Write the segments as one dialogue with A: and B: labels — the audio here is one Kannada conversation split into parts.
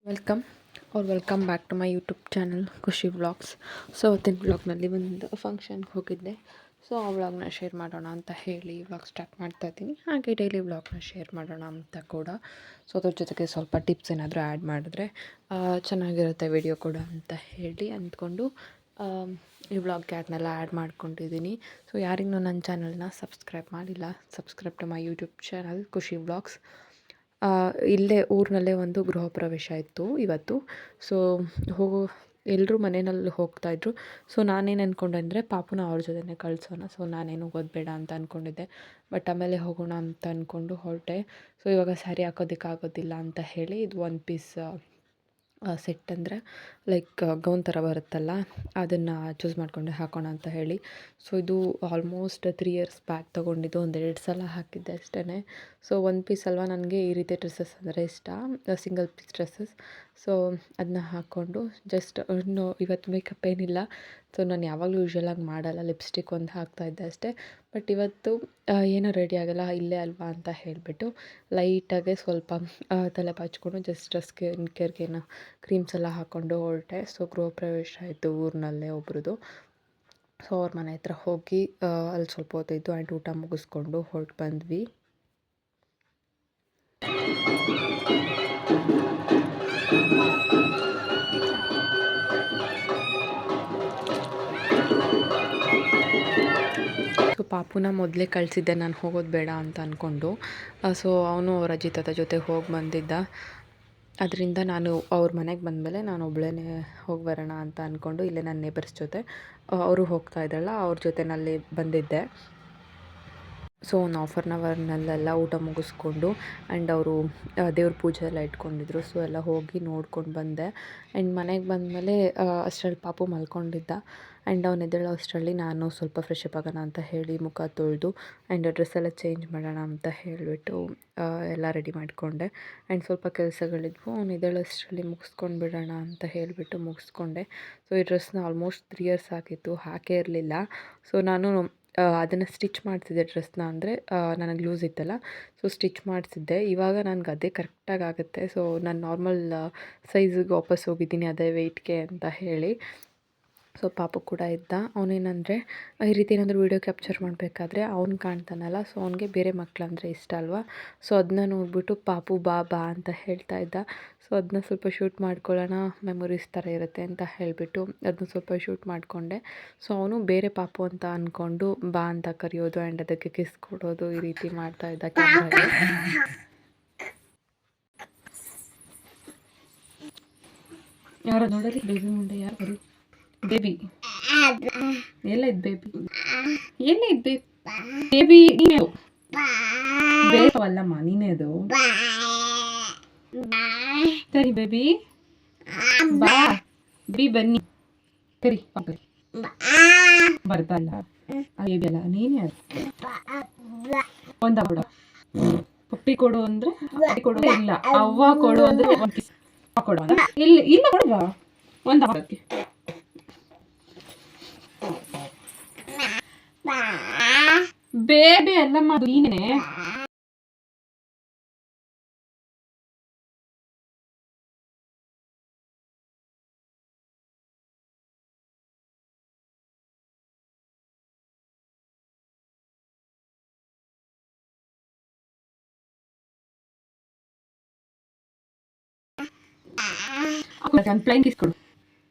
A: Welcome welcome back to my YouTube channel Khushi vlogs. So ಅವತ್ತಿನ ವ್ಲಾಗ್ನಲ್ಲಿ ಒಂದು ಫಂಕ್ಷನ್ಗೆ ಹೋಗಿದ್ದೆ. ಸೊ ಆ ವ್ಲಾಗ್ನ ಶೇರ್ ಮಾಡೋಣ ಅಂತ ಹೇಳಿ ವ್ಲಾಗ್ ಸ್ಟಾರ್ಟ್ ಮಾಡ್ತಾಯಿದ್ದೀನಿ. ಹಾಗೆ ಡೈಲಿ ವ್ಲಾಗ್ನ ಶೇರ್ ಮಾಡೋಣ ಅಂತ ಕೂಡ. ಸೊ ಅದ್ರ ಜೊತೆಗೆ ಸ್ವಲ್ಪ ಟಿಪ್ಸ್ ಏನಾದರೂ ಆ್ಯಡ್ ಮಾಡಿದ್ರೆ ಚೆನ್ನಾಗಿರುತ್ತೆ ವಿಡಿಯೋ ಕೂಡ ಅಂತ ಹೇಳಿ ಅಂದ್ಕೊಂಡು ಈ ವ್ಲಾಗ್ಗೆ ಅದನ್ನೆಲ್ಲ ಆ್ಯಡ್ ಮಾಡ್ಕೊಂಡಿದ್ದೀನಿ. ಸೊ ಯಾರಿನ್ನೂ ನನ್ನ ಚಾನಲ್ನ ಸಬ್ಸ್ಕ್ರೈಬ್ ಮಾಡಿಲ್ಲ, subscribe to my YouTube channel Khushi vlogs. ಇಲ್ಲೇ ಊರಿನಲ್ಲೇ ಒಂದು ಗೃಹ ಪ್ರವೇಶ ಇತ್ತು ಇವತ್ತು. ಸೊ ಎಲ್ಲರೂ ಮನೆಯಲ್ಲಿ ಹೋಗ್ತಾಯಿದ್ರು. ಸೊ ನಾನೇನು ಅಂದ್ಕೊಂಡೆ ಅಂದರೆ ಪಾಪುನ ಅವ್ರ ಜೊತೆನೇ ಕಳಿಸೋಣ. ಸೊ ನಾನೇನು ಹೋಗೋದು ಬೇಡ ಅಂತ ಅಂದ್ಕೊಂಡಿದ್ದೆ. ಬಟ್ ಆಮೇಲೆ ಹೋಗೋಣ ಅಂತ ಅಂದ್ಕೊಂಡು ಹೊರಟೆ. ಸೊ ಇವಾಗ ಸ್ಯಾರಿ ಹಾಕೋದಕ್ಕಾಗೋದಿಲ್ಲ ಅಂತ ಹೇಳಿ ಇದು ಒನ್ ಪೀಸ್ ಸೆಟ್ ಅಂದರೆ ಲೈಕ್ ಗೌನ್ ಥರ ಬರುತ್ತಲ್ಲ, ಅದನ್ನು ಚೂಸ್ ಮಾಡಿಕೊಂಡೆ ಹಾಕೋಣ ಅಂತ ಹೇಳಿ. ಸೊ ಇದು ಆಲ್ಮೋಸ್ಟ್ 3 ಇಯರ್ಸ್ ಬ್ಯಾಕ್ ತೊಗೊಂಡಿದ್ದು. 1-2 ಸಲ ಹಾಕಿದ್ದೆ ಅಷ್ಟೇ. ಸೊ ಒನ್ ಪೀಸ್ ಅಲ್ವಾ, ನನಗೆ ಈ ರೀತಿ ಡ್ರೆಸ್ಸಸ್ ಅಂದರೆ ಇಷ್ಟ, ಸಿಂಗಲ್ ಪೀಸ್ ಡ್ರೆಸ್ಸಸ್. ಸೊ ಅದನ್ನ ಹಾಕ್ಕೊಂಡು ಜಸ್ಟ್ ಇನ್ನು ಇವತ್ತು ಮೇಕಪ್ ಏನಿಲ್ಲ. ಸೊ ನಾನು ಯಾವಾಗಲೂ ಯೂಶ್ವಲಾಗಿ ಮಾಡಲ್ಲ, ಲಿಪ್ಸ್ಟಿಕ್ ಒಂದು ಹಾಕ್ತಾಯಿದ್ದೆ ಅಷ್ಟೇ. ಬಟ್ ಇವತ್ತು ಏನೂ ರೆಡಿ ಆಗೋಲ್ಲ, ಇಲ್ಲೇ ಅಲ್ವಾ ಅಂತ ಹೇಳಿಬಿಟ್ಟು ಲೈಟಾಗೆ ಸ್ವಲ್ಪ ತಲೆ ಬಾಚಿಕೊಂಡು ಜಸ್ಟ್ ಸ್ಕಿನ್ ಕೇರ್ಗೇನು ಕ್ರೀಮ್ಸ್ ಎಲ್ಲ ಹಾಕ್ಕೊಂಡು ಹೊರಟೆ. ಸೊ ಗೃಹ ಪ್ರವೇಶ ಆಯಿತು ಊರಿನಲ್ಲೇ ಒಬ್ರದ್ದು. ಸೊ ಅವ್ರ ಮನೆ ಹತ್ರ ಹೋಗಿ ಅಲ್ಲಿ ಸ್ವಲ್ಪ ಹೊತ್ತಿದ್ದು ಆ್ಯಂಡ್ ಊಟ ಮುಗಿಸ್ಕೊಂಡು ಹೊರಟು ಬಂದ್ವಿ. ಸೊ ಪಾಪುನ ಮೊದಲೇ ಕಳಿಸಿದ್ದೆ ನಾನು ಹೋಗೋದು ಬೇಡ ಅಂತ ಅಂದ್ಕೊಂಡು. ಸೊ ಅವನು ಅವ್ರ ಅಜ್ಜಿ ತಾತ ಜೊತೆ ಹೋಗಿ ಬಂದಿದ್ದ. ಅದರಿಂದ ನಾನು ಅವ್ರ ಮನೆಗೆ ಬಂದಮೇಲೆ ನಾನು ಒಬ್ಬಳೇ ಹೋಗಿ ಬರೋಣ ಅಂತ ಅಂದ್ಕೊಂಡು ಇಲ್ಲೇ ನನ್ನ ನೇಬರ್ಸ್ ಜೊತೆ ಅವರು ಹೋಗ್ತಾ ಇದ್ದಲ್ಲ ಅವ್ರ ಜೊತೆನಲ್ಲಿ ಬಂದಿದ್ದೆ. ಸೊ ಒಂದು ಹಾಫ್ ಆನ್ ಅವರ್ನಲ್ಲೆಲ್ಲ ಊಟ ಮುಗಿಸ್ಕೊಂಡು ಆ್ಯಂಡ್ ಅವರು ದೇವ್ರ ಪೂಜೆ ಎಲ್ಲ ಇಟ್ಕೊಂಡಿದ್ರು. ಸೊ ಎಲ್ಲ ಹೋಗಿ ನೋಡ್ಕೊಂಡು ಬಂದೆ. ಆ್ಯಂಡ್ ಮನೆಗೆ ಬಂದಮೇಲೆ ಅಷ್ಟರಲ್ಲಿ ಪಾಪು ಮಲ್ಕೊಂಡಿದ್ದ. ಆ್ಯಂಡ್ ಅವ್ನು ಎದ್ದೇಳೋ ಅಷ್ಟರಲ್ಲಿ ನಾನು ಸ್ವಲ್ಪ ಫ್ರೆಶ್ ಅಪ್ ಆಗೋಣ ಅಂತ ಹೇಳಿ ಮುಖ ತೊಳೆದು ಆ್ಯಂಡ್ ಡ್ರೆಸ್ ಎಲ್ಲ ಚೇಂಜ್ ಮಾಡೋಣ ಅಂತ ಹೇಳಿಬಿಟ್ಟು ಎಲ್ಲ ರೆಡಿ ಮಾಡಿಕೊಂಡೆ. ಆ್ಯಂಡ್ ಸ್ವಲ್ಪ ಕೆಲಸಗಳಿದ್ವು, ಅವ್ನು ಎದ್ದೇಳೋ ಅಷ್ಟರಲ್ಲಿ ಮುಗಿಸ್ಕೊಂಡು ಬಿಡೋಣ ಅಂತ ಹೇಳಿಬಿಟ್ಟು ಮುಗಿಸ್ಕೊಂಡೆ. ಸೊ ಈ ಡ್ರೆಸ್ನ ಆಲ್ಮೋಸ್ಟ್ 3 ಇಯರ್ಸ್ ಆಗಿತ್ತು, ಹಾಕೇ ಇರಲಿಲ್ಲ. ಸೊ ನಾನು ಅದನ್ನು ಸ್ಟಿಚ್ ಮಾಡ್ತಿದ್ದೆ ಡ್ರೆಸ್ನ, ಅಂದರೆ ನನಗೆ ಲೂಸ್ ಇತ್ತಲ್ಲ, ಸೊ ಸ್ಟಿಚ್ ಮಾಡಿಸಿದ್ದೆ. ಇವಾಗ ನನಗೆ ಅದೇ ಕರೆಕ್ಟಾಗಿ ಆಗುತ್ತೆ. ಸೊ ನಾನು ನಾರ್ಮಲ್ ಸೈಜಿಗೆ ವಾಪಸ್ ಹೋಗಿದ್ದೀನಿ ಅದೇ ವೆಯ್ಟ್ಗೆ ಅಂತ ಹೇಳಿ. ಸೊ ಪಾಪು ಕೂಡ ಇದ್ದ. ಅವನೇನಂದರೆ ಈ ರೀತಿ ಏನಾದರೂ ವೀಡಿಯೋ ಕ್ಯಾಪ್ಚರ್ ಮಾಡಬೇಕಾದ್ರೆ ಅವ್ನು ಕಾಣ್ತಾನಲ್ಲ, ಸೊ ಅವ್ನಿಗೆ ಬೇರೆ ಮಕ್ಕಳಂದರೆ ಇಷ್ಟ ಅಲ್ವಾ. ಸೊ ಅದನ್ನ ನೋಡಿಬಿಟ್ಟು ಪಾಪು ಬಾ ಬಾ ಅಂತ ಹೇಳ್ತಾ ಇದ್ದ. ಸೊ ಅದನ್ನ ಸ್ವಲ್ಪ ಶೂಟ್ ಮಾಡ್ಕೊಳ್ಳೋಣ, ಮೆಮೊರೀಸ್ ಥರ ಇರುತ್ತೆ ಅಂತ ಹೇಳಿಬಿಟ್ಟು ಅದನ್ನ ಸ್ವಲ್ಪ ಶೂಟ್ ಮಾಡಿಕೊಂಡೆ. ಸೊ ಅವನು ಬೇರೆ ಪಾಪು ಅಂತ ಅಂದ್ಕೊಂಡು ಬಾ ಅಂತ ಕರೆಯೋದು ಆ್ಯಂಡ್ ಅದಕ್ಕೆ ಕಿಸ್ ಕೊಡೋದು ಈ ರೀತಿ ಮಾಡ್ತಾ ಇದ್ದ ಕ್ಯಾಮ್ರಾಗೆ. ಯಾರು ನೋಡಲಿ ಬೇಬಿ ಮುಂದೆ ಯಾರು ಬೇಬಿ ಎಲ್ಲ ಇದ್ದು ಬೇಬಿ ಎಲ್ಲ ಇದ್ದು ಬೇಬಿ ನೀನು ಬೇಕವಲ್ಲಮ್ಮ, ನೀನೇ ಅದು ಸರಿ ಬೇಬಿ ಬಾ ಬೇಬಿ ಬನ್ನಿ ಸರಿ ಬರ್ತಲ್ಲ ಬೇಬಿ ಅಲ್ಲ ನೀನೇ ಅದು. ಒಂದ ಕೊಡು ಪಪ್ಪಿ ಕೊಡು ಅಂದರೆ ಕೊಡು, ಇಲ್ಲ ಅವ್ವ ಕೊಡು ಅಂದರೆ ಒಂದು ಕಿಸ್ ಕೊಡು, ಇಲ್ಲ ಇಲ್ಲ ಕೊಡುವ ಒಂದು ಹಾಕಿ ಬೇಬಿ ಅಲ್ಲಮ್ಮ ಅದು ನೀನೇ. ಒಂದು ಪ್ಲೈನ್ ಕಿಸ್ ಕೊಡು,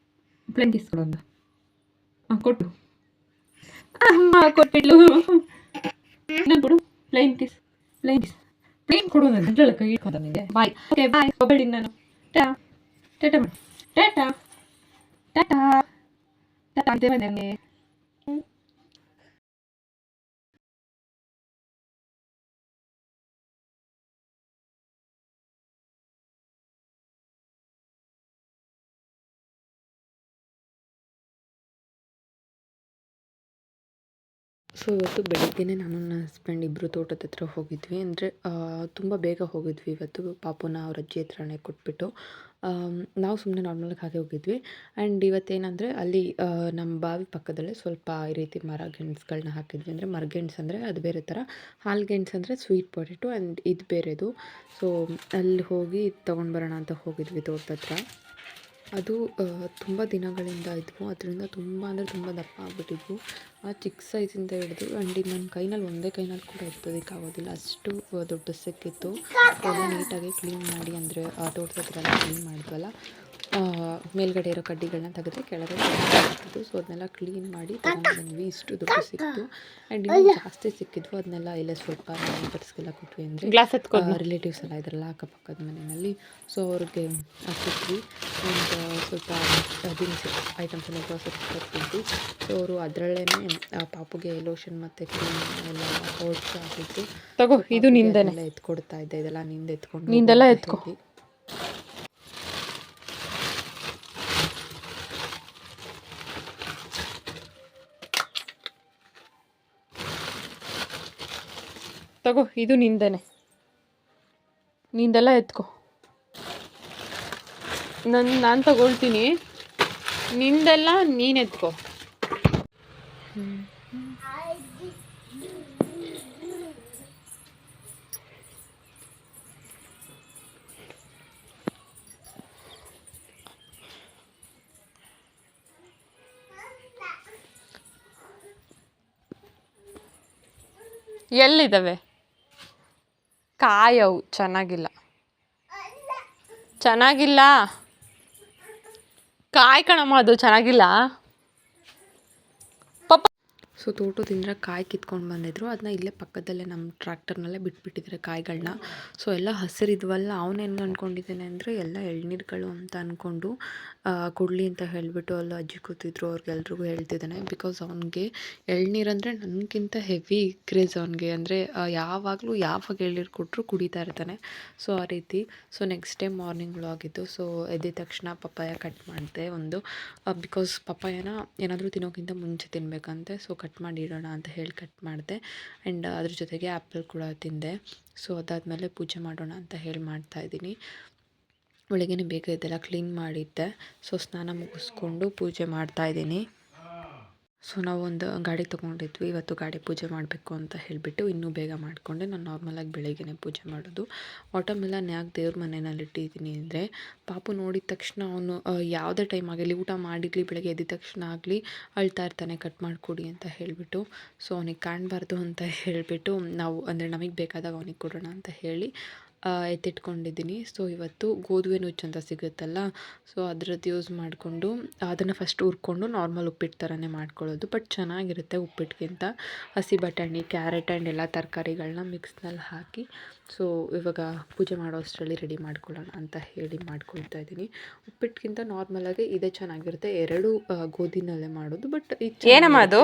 A: ಪ್ಲೈನ್ ಕಿಸ್ ಕೊಡು ಒಂದು ಕೊಟ್ಟು ಅಮ್ಮ ಕೊಟ್ಟಿಡ್ಲು. ಇನ್ನೊಂದು ಕೊಡು plain kiss, plain kiss plain ಕೊಡು. ನನ್ನ ಕೈ ಇಟ್ಕೊಂಡ ನನಗೆ ಬಾಯ್. ಓಕೆ ಬಾಯ್, ಹೋಗಬೇಡಿ ನಾನು. ಟಾ ಟಾಟಾ ಮಾಡಿ, ಟಾಟಾ ಟಾಟಾ ಟಾಟಾ ಅಂತ ನನಗೆ. ಸೊ ಇವತ್ತು ಬೆಳಗ್ಗೆನೇ ನಾನು ನನ್ನ ಹಸ್ಬೆಂಡ್ ಇಬ್ಬರು ತೋಟದ ಹತ್ರ ಹೋಗಿದ್ವಿ. ಅಂದರೆ ತುಂಬ ಬೇಗ ಹೋಗಿದ್ವಿ ಇವತ್ತು. ಪಾಪುನ ಅವ್ರ ಅಜ್ಜಿ ಹತ್ರನೇ ಕೊಟ್ಬಿಟ್ಟು ನಾವು ಸುಮ್ಮನೆ ನಾರ್ಮಲಾಗಿ ಹಾಗೆ ಹೋಗಿದ್ವಿ. ಆ್ಯಂಡ್ ಇವತ್ತೇನಂದರೆ ಅಲ್ಲಿ ನಮ್ಮ ಬಾವಿ ಪಕ್ಕದಲ್ಲೇ ಸ್ವಲ್ಪ ಈ ರೀತಿ ಮರ ಗೆಣಸುಗಳನ್ನ ಹಾಕಿದ್ವಿ. ಅಂದರೆ ಮರಗೆಣಸು ಅಂದರೆ ಅದು ಬೇರೆ ಥರ, ಹಾಲ್ಗೆಣಸು ಅಂದರೆ ಸ್ವೀಟ್ ಪೊಟೆಟೊ ಆ್ಯಂಡ್ ಇದು ಬೇರೆದು. ಸೊ ಅಲ್ಲಿ ಹೋಗಿ ತೊಗೊಂಡು ಬರೋಣ ಅಂತ ಹೋಗಿದ್ವಿ ತೋಟದ ಹತ್ರ. ಅದು ತುಂಬ ದಿನಗಳಿಂದ ಇದ್ವು. ಅದರಿಂದ ತುಂಬ ಅಂದರೆ ತುಂಬ ದಪ್ಪ ಆಗಿಬಿಟ್ಟಿದ್ವು. ಚಿಕ್ಕ ಸೈಜಿಂದ ಹಿಡಿದು ಆ್ಯಂಡ್ ನನ್ನ ಕೈನಲ್ಲಿ ಒಂದೇ ಕೈನಲ್ಲಿ ಕೂಡ ಎತ್ತೋದಕ್ಕಾಗೋದಿಲ್ಲ, ಅಷ್ಟು ದೊಡ್ಡ ಸಿಕ್ಕಿತ್ತು. ಎಲ್ಲ ನೀಟಾಗಿ ಕ್ಲೀನ್ ಮಾಡಿ, ಅಂದರೆ ತೋಟದ ಹತ್ರ ಎಲ್ಲ ಕ್ಲೀನ್ ಮಾಡಿದ್ವಲ್ಲ, ಮೇಲ್ಗಡೆ ಇರೋ ಕಡ್ಡಿಗಳನ್ನ ತೆಗೆದ್ರೆ ಕೆಳಗಡೆ ಸಿಕ್ಕಿತ್ತು. ಸೊ ಅದನ್ನೆಲ್ಲ ಕ್ಲೀನ್ ಮಾಡಿ ತಗೊಂಡು ಬಂದ್ವಿ. ಇಷ್ಟು ದೊಡ್ಡ ಸಿಕ್ತು. ಆ್ಯಂಡ್ ಇನ್ನೂ ಜಾಸ್ತಿ ಸಿಕ್ಕಿದ್ವು. ಅದನ್ನೆಲ್ಲ ಇಲ್ಲೇ ಸ್ವಲ್ಪ ನೈಬರ್ಸ್ಗೆಲ್ಲ ಕೊಟ್ವಿ. ಅಂದರೆ ರಿಲೇಟಿವ್ಸ್ ಎಲ್ಲ ಇದ್ರಲ್ಲ ಅಕ್ಕಪಕ್ಕದ ಮನೆಯಲ್ಲಿ. ಸೊ ಅವ್ರಿಗೆ ಕೊಟ್ವಿ. ಆ್ಯಂಡ್ ಸ್ವಲ್ಪ ದಿನಸಿ ಐಟಮ್ಸ್ ಎಲ್ಲ ಗ್ರಾಸರಿ ಕೊಟ್ಬಿಟ್ಟು, ಸೊ ಅವರು ಅದರಲ್ಲೇ ಪಾಪುಗೆ ಲೋಷನ್ ಮತ್ತು ಕ್ರೀಮ್ ಎಲ್ಲ ಆಗಿತ್ತು.
B: ತಗೋ, ಇದು ನಿಂದೆಲ್ಲ
A: ಎತ್ಕೊಡ್ತಾ ಇದ್ದೆ. ಇದೆಲ್ಲ ನಿಂದು ಎತ್ಕೊಂಡು
B: ನಿಂದೆಲ್ಲ ಎತ್ಕೊ. ತಗೋ, ಇದು ನಿಂದೇನೆ, ನಿಂದೆಲ್ಲ ಎತ್ಕೊ. ನಾನು ತಗೊಳ್ತೀನಿ, ನಿಂದೆಲ್ಲ ನೀನು ಎತ್ಕೊ. ಎಲ್ಲಿದ್ದಾವೆ ಕಾಯವು? ಚೆನ್ನಾಗಿಲ್ಲ, ಚೆನ್ನಾಗಿಲ್ಲ ಕಾಯಿ ಕಣಮ್ಮ, ಅದು ಚೆನ್ನಾಗಿಲ್ಲ.
A: ಸೊ ತೋಟದಿಂದ ಕಾಯಿ ಕಿತ್ಕೊಂಡು ಬಂದಿದ್ರು. ಅದನ್ನ ಇಲ್ಲೇ ಪಕ್ಕದಲ್ಲೇ ನಮ್ಮ ಟ್ರ್ಯಾಕ್ಟರ್ನಲ್ಲೇ ಬಿಟ್ಬಿಟ್ಟಿದ್ದಾರೆ ಕಾಯಿಗಳನ್ನ. ಸೊ ಎಲ್ಲ ಹಸಿರಿದ್ವಲ್ಲ, ಅವನೇನು ಅಂದ್ಕೊಂಡಿದ್ದಾನೆ ಅಂದರೆ ಎಲ್ಲ ಎಳ್ನೀರುಗಳು ಅಂತ ಅಂದ್ಕೊಂಡು ಕೊಡಲಿ ಅಂತ ಹೇಳಿಬಿಟ್ಟು ಅಲ್ಲಿ ಅಜ್ಜಿ ಕೂತಿದ್ರು ಅವ್ರಿಗೆಲ್ರಿಗೂ ಹೇಳ್ತಿದ್ದಾನೆ. ಬಿಕಾಸ್ ಅವನಿಗೆ ಎಳ್ನೀರಂದರೆ ನನಗಿಂತ ಹೆವಿ ಕ್ರೇಜ್ ಅವನಿಗೆ. ಅಂದರೆ ಯಾವಾಗ ಎಳ್ನೀರು ಕೊಟ್ಟರು ಕುಡಿತಾ ಇರ್ತಾನೆ. ಸೊ ಆ ರೀತಿ. ಸೊ ನೆಕ್ಸ್ಟ್ ಡೇ ಮಾರ್ನಿಂಗ್ ವ್ಲಾಗಿದ್ದು. ಸೊ ಎದ್ದ ತಕ್ಷಣ ಪಪ್ಪಾಯ ಕಟ್ ಮಾಡಿದೆ ಒಂದು, ಬಿಕಾಸ್ ಪಪ್ಪಾಯನ ಏನಾದರೂ ತಿನ್ನೋಕ್ಕಿಂತ ಮುಂಚೆ ತಿನ್ನಬೇಕಂತೆ. ಸೊ ಕಟ್ ಮಾಡಿ ಇಡೋಣ ಅಂತ ಹೇಳಿ ಕಟ್ ಮಾಡಿದೆ. ಆ್ಯಂಡ್ ಅದ್ರ ಜೊತೆಗೆ ಆ್ಯಪಲ್ ಕೂಡ ತಿಂದೆ. ಸೊ ಅದಾದಮೇಲೆ ಪೂಜೆ ಮಾಡೋಣ ಅಂತ ಹೇಳಿ ಮಾಡ್ತಾಯಿದ್ದೀನಿ. ಬೆಳಗ್ಗೆನೇ ಬೇಗ ಇದೆಲ್ಲ ಕ್ಲೀನ್ ಮಾಡಿದ್ದೆ. ಸೊ ಸ್ನಾನ ಮುಗಿಸ್ಕೊಂಡು ಪೂಜೆ ಮಾಡ್ತಾಯಿದ್ದೀನಿ. ಸೊ ನಾವು ಒಂದು ಗಾಡಿ ತೊಗೊಂಡಿದ್ವಿ. ಇವತ್ತು ಗಾಡಿ ಪೂಜೆ ಮಾಡಬೇಕು ಅಂತ ಹೇಳಿಬಿಟ್ಟು ಇನ್ನೂ ಬೇಗ ಮಾಡಿಕೊಂಡೆ. ನಾನು ನಾರ್ಮಲಾಗಿ ಬೆಳಗ್ಗೆನೇ ಪೂಜೆ ಮಾಡೋದು. ವಾಟರ್ಮೆಲನ್ ಯಾಕೆ ದೇವ್ರ ಮನೆಯಲ್ಲಿ ಇಟ್ಟಿದ್ದೀನಿ ಅಂದರೆ, ಪಾಪು ನೋಡಿದ ತಕ್ಷಣ ಅವನು ಯಾವುದೇ ಟೈಮ್ ಆಗಲಿ, ಊಟ ಮಾಡಿರಲಿ, ಬೆಳಗ್ಗೆ ಎದ್ದ ತಕ್ಷಣ ಆಗಲಿ ಅಳ್ತಾ ಇರ್ತಾನೆ, ಕಟ್ ಮಾಡಿಕೊಡಿ ಅಂತ ಹೇಳಿಬಿಟ್ಟು. ಸೊ ಅವನಿಗೆ ಕಾಣಬಾರ್ದು ಅಂತ ಹೇಳಿಬಿಟ್ಟು ನಾವು, ಅಂದರೆ ನಮಗೆ ಬೇಕಾದಾಗ ಅವನಿಗೆ ಕೊಡೋಣ ಅಂತ ಹೇಳಿ ಎತ್ತಿಟ್ಕೊಂಡಿದ್ದೀನಿ. ಸೊ ಇವತ್ತು ಗೋಧಿ ನುಚ್ಚು ಅಂತ ಸಿಗುತ್ತಲ್ಲ, ಸೊ ಅದ್ರದ್ದು ಯೂಸ್ ಮಾಡಿಕೊಂಡು ಅದನ್ನು ಫಸ್ಟ್ ಹುರ್ಕೊಂಡು ನಾರ್ಮಲ್ ಉಪ್ಪಿಟ್ಟು ಥರನೇ ಮಾಡ್ಕೊಳ್ಳೋದು. ಬಟ್ ಚೆನ್ನಾಗಿರುತ್ತೆ ಉಪ್ಪಿಟ್ಟಿಗಿಂತ. ಹಸಿ ಬಟಾಣಿ, ಕ್ಯಾರೆಟ್ ಆ್ಯಂಡ್ ಎಲ್ಲ ತರಕಾರಿಗಳನ್ನ ಮಿಕ್ಸ್ನಲ್ಲಿ ಹಾಕಿ, ಸೊ ಇವಾಗ ಪೂಜೆ ಮಾಡೋ ಅಷ್ಟರಲ್ಲಿ ರೆಡಿ ಮಾಡ್ಕೊಳ್ಳೋಣ ಅಂತ ಹೇಳಿ ಮಾಡ್ಕೊಳ್ತಾ ಇದ್ದೀನಿ. ಉಪ್ಪಿಟ್ಟಿಗಿಂತ ನಾರ್ಮಲಾಗಿ ಇದೇ ಚೆನ್ನಾಗಿರುತ್ತೆ. ಎರಡು ಗೋಧಿನಲ್ಲೇ ಮಾಡೋದು. ಬಟ್
B: ಏನಮ್ಮ ಅದು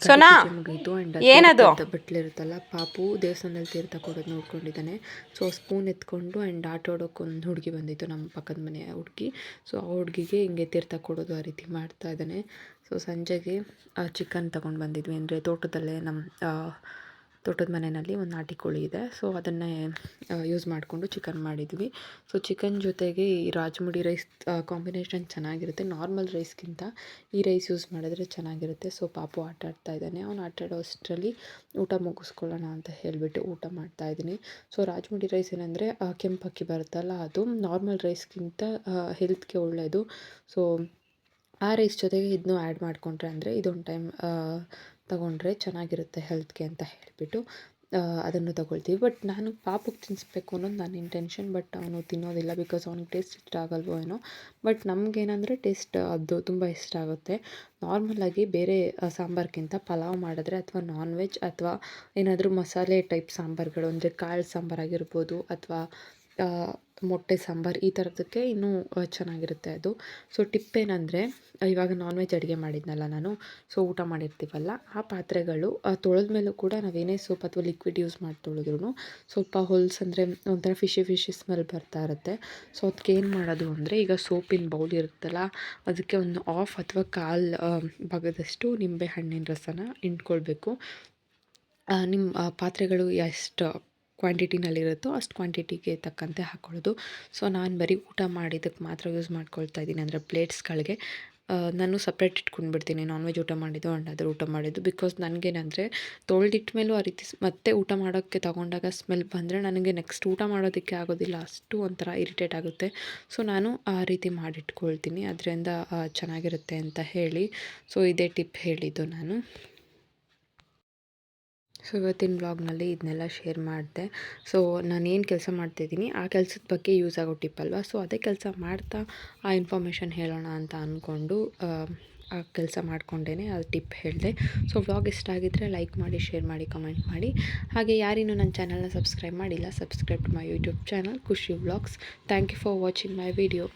B: ಸೋನಾ
A: ಮುಗೀತು. ಆ್ಯಂಡ್
B: ಏನದು
A: ಬಟ್ಲಿರುತ್ತಲ್ಲ, ಪಾಪು ದೇವಸ್ಥಾನದಲ್ಲಿ ತೀರ್ಥ ಕೊಡೋದು ನೋಡ್ಕೊಂಡಿದ್ದಾನೆ. ಸೊ ಸ್ಪೂನ್ ಎತ್ಕೊಂಡು ಆ್ಯಂಡ್ ಆಟ ಆಡೋಕೆ ಒಂದು ಹುಡುಗಿ ಬಂದಿತ್ತು, ನಮ್ಮ ಪಕ್ಕದ ಮನೆಯ ಹುಡುಗಿ. ಸೊ ಆ ಹುಡುಗಿಗೆ ಹಿಂಗೆ ತೀರ್ಥ ಕೊಡೋದು ಆ ರೀತಿ ಮಾಡ್ತಾ ಇದ್ದಾನೆ. ಸೊ ಸಂಜೆಗೆ ಚಿಕನ್ ತೊಗೊಂಡು ಬಂದಿದ್ವಿ. ಅಂದರೆ ತೋಟದಲ್ಲೇ ತೋಟದ ಮನೆಯಲ್ಲಿ ಒಂದು ನಾಟಿ ಕೋಳಿ ಇದೆ. ಸೊ ಅದನ್ನೇ ಯೂಸ್ ಮಾಡಿಕೊಂಡು ಚಿಕನ್ ಮಾಡಿದ್ವಿ. ಸೊ ಚಿಕನ್ ಜೊತೆಗೆ ಈ ರಾಜಮುಡಿ ರೈಸ್ ಕಾಂಬಿನೇಷನ್ ಚೆನ್ನಾಗಿರುತ್ತೆ. ನಾರ್ಮಲ್ ರೈಸ್ಗಿಂತ ಈ ರೈಸ್ ಯೂಸ್ ಮಾಡಿದ್ರೆ ಚೆನ್ನಾಗಿರುತ್ತೆ. ಸೊ ಪಾಪು ಆಟ ಆಡ್ತಾ ಇದ್ದಾನೆ. ಅವನು ಆಟ ಆಡೋ ಅಷ್ಟರಲ್ಲಿ ಊಟ ಮುಗಿಸ್ಕೊಳ್ಳೋಣ ಅಂತ ಹೇಳಿಬಿಟ್ಟು ಊಟ ಮಾಡ್ತಾಯಿದ್ದೀನಿ. ಸೊ ರಾಜಮುಡಿ ರೈಸ್ ಏನಂದರೆ ಕೆಂಪಕ್ಕಿ ಬರುತ್ತಲ್ಲ, ಅದು ನಾರ್ಮಲ್ ರೈಸ್ಗಿಂತ ಹೆಲ್ತ್ಗೆ ಒಳ್ಳೆಯದು. ಸೊ ಆ ರೈಸ್ ಜೊತೆಗೆ ಇದನ್ನೂ ಆ್ಯಡ್ ಮಾಡಿಕೊಂಡ್ರೆ, ಅಂದರೆ ಇದೊಂದು ಟೈಮ್ ತಗೊಂಡ್ರೆ ಚೆನ್ನಾಗಿರುತ್ತೆ ಹೆಲ್ತ್ಗೆ ಅಂತ ಹೇಳಿಬಿಟ್ಟು ಅದನ್ನು ತಗೊಳ್ತೀವಿ. ಬಟ್ ನಾನು ಪಾಪುಗೆ ತಿನ್ನಿಸ್ಬೇಕು ಅನ್ನೋದು ನನ್ನ ಇಂಟೆನ್ಷನ್. ಬಟ್ ಅವನು ತಿನ್ನೋದಿಲ್ಲ, ಬಿಕಾಸ್ ಅವ್ನಿಗೆ ಟೇಸ್ಟ್ ಇಷ್ಟ ಆಗಲ್ವೋ ಏನೋ. ಬಟ್ ನಮಗೇನಂದರೆ ಟೇಸ್ಟ್ ಅದು ತುಂಬ ಇಷ್ಟ ಆಗುತ್ತೆ. ನಾರ್ಮಲಾಗಿ ಬೇರೆ ಸಾಂಬಾರ್ಗಿಂತ ಪಲಾವ್ ಮಾಡಿದ್ರೆ, ಅಥವಾ ನಾನ್ ವೆಜ್ ಅಥವಾ ಏನಾದರೂ ಮಸಾಲೆ ಟೈಪ್ ಸಾಂಬಾರುಗಳು, ಅಂದರೆ ಕಾಳು ಸಾಂಬಾರಾಗಿರ್ಬೋದು, ಅಥವಾ ಮೊಟ್ಟೆ ಸಾಂಬಾರು ಈ ಥರದಕ್ಕೆ ಇನ್ನೂ ಚೆನ್ನಾಗಿರುತ್ತೆ ಅದು. ಸೊ ಟಿಪ್ ಏನಂದರೆ, ಇವಾಗ ನಾನ್ ವೆಜ್ ಅಡುಗೆ ಮಾಡಿದ್ನಲ್ಲ ನಾನು, ಸೊ ಊಟ ಮಾಡಿರ್ತೀವಲ್ಲ ಆ ಪಾತ್ರೆಗಳು ತೊಳೆದ ಮೇಲೂ ಕೂಡ ನಾವೇನೇ ಸೋಪ್ ಅಥವಾ ಲಿಕ್ವಿಡ್ ಯೂಸ್ ಮಾಡಿ ತೊಳೆದ್ರೂ ಸ್ವಲ್ಪ ಹೊಲ್ಸು ಅಂದರೆ ಒಂಥರ ಫಿಶಿ ಸ್ಮೆಲ್ ಬರ್ತಾ ಇರುತ್ತೆ. ಸೊ ಅದಕ್ಕೆ ಏನು ಮಾಡೋದು ಅಂದರೆ, ಈಗ ಸೋಪಿನ ಬೌಲ್ ಇರುತ್ತಲ್ಲ ಅದಕ್ಕೆ ಒಂದು ಆಫ್ ಅಥವಾ ಕಾಲು ಭಾಗದಷ್ಟು ನಿಂಬೆ ಹಣ್ಣಿನ ರಸನ ಹಿಂಡ್ಕೊಳ್ಬೇಕು. ನಿಮ್ಮ ಪಾತ್ರೆಗಳು ಎಷ್ಟು ಕ್ವಾಂಟಿಟಿನಲ್ಲಿರುತ್ತೋ ಅಷ್ಟು ಕ್ವಾಂಟಿಟಿಗೆ ತಕ್ಕಂತೆ ಹಾಕ್ಕೊಳ್ಳೋದು. ಸೊ ನಾನು ಬರೀ ಊಟ ಮಾಡಿದ್ದಕ್ಕೆ ಮಾತ್ರ ಯೂಸ್ ಮಾಡ್ಕೊಳ್ತಾ ಇದ್ದೀನಿ, ಅಂದರೆ ಪ್ಲೇಟ್ಸ್ಗಳಿಗೆ ನಾನು ಸಪ್ರೇಟ್ ಇಟ್ಕೊಂಡ್ಬಿಡ್ತೀನಿ. ನಾನ್ ವೆಜ್ ಊಟ ಮಾಡಿದ್ದು ಆ್ಯಂಡ್ ಅದರ ಊಟ ಮಾಡಿದ್ದು. ಬಿಕಾಸ್ ನನಗೇನಂದರೆ ತೊಳೆದಿಟ್ಟ ಮೇಲೂ ಆ ರೀತಿ ಮತ್ತೆ ಊಟ ಮಾಡೋಕ್ಕೆ ತಗೊಂಡಾಗ ಸ್ಮೆಲ್ ಬಂದರೆ ನನಗೆ ನೆಕ್ಸ್ಟ್ ಊಟ ಮಾಡೋದಕ್ಕೆ ಆಗೋದಿಲ್ಲ, ಅಷ್ಟು ಒಂಥರ ಇರಿಟೇಟ್ ಆಗುತ್ತೆ. ಸೊ ನಾನು ಆ ರೀತಿ ಮಾಡಿಟ್ಕೊಳ್ತೀನಿ, ಅದರಿಂದ ಚೆನ್ನಾಗಿರುತ್ತೆ ಅಂತ ಹೇಳಿ. ಸೊ ಇದೇ ಟಿಪ್ ಹೇಳಿದ್ದು ನಾನು. ಸೊ ಇವತ್ತಿನ ವ್ಲಾಗ್ನಲ್ಲಿ ಇದನ್ನೆಲ್ಲ ಶೇರ್ ಮಾಡಿದೆ. ಸೊ ನಾನೇನು ಕೆಲಸ ಮಾಡ್ತಾಯಿದ್ದೀನಿ ಆ ಕೆಲಸದ ಬಗ್ಗೆ ಯೂಸ್ ಆಗೋ ಟಿಪ್ ಅಲ್ವಾ. ಸೊ ಅದೇ ಕೆಲಸ ಮಾಡ್ತಾ ಆ ಇನ್ಫಾರ್ಮೇಷನ್ ಹೇಳೋಣ ಅಂತ ಅಂದ್ಕೊಂಡು ಆ ಕೆಲಸ ಮಾಡಿಕೊಂಡೇ ಆ ಟಿಪ್ ಹೇಳಿದೆ. ಸೊ ವ್ಲಾಗ್ ಇಷ್ಟ ಆಗಿದ್ದರೆ ಲೈಕ್ ಮಾಡಿ, ಶೇರ್ ಮಾಡಿ, ಕಮೆಂಟ್ ಮಾಡಿ. ಹಾಗೆ ಯಾರಿನ್ನೂ ನನ್ನ ಚಾನಲ್ನ ಸಬ್ಸ್ಕ್ರೈಬ್ ಮಾಡಿಲ್ಲ, subscribe to my YouTube channel Khushi vlogs. Thank you for watching my video.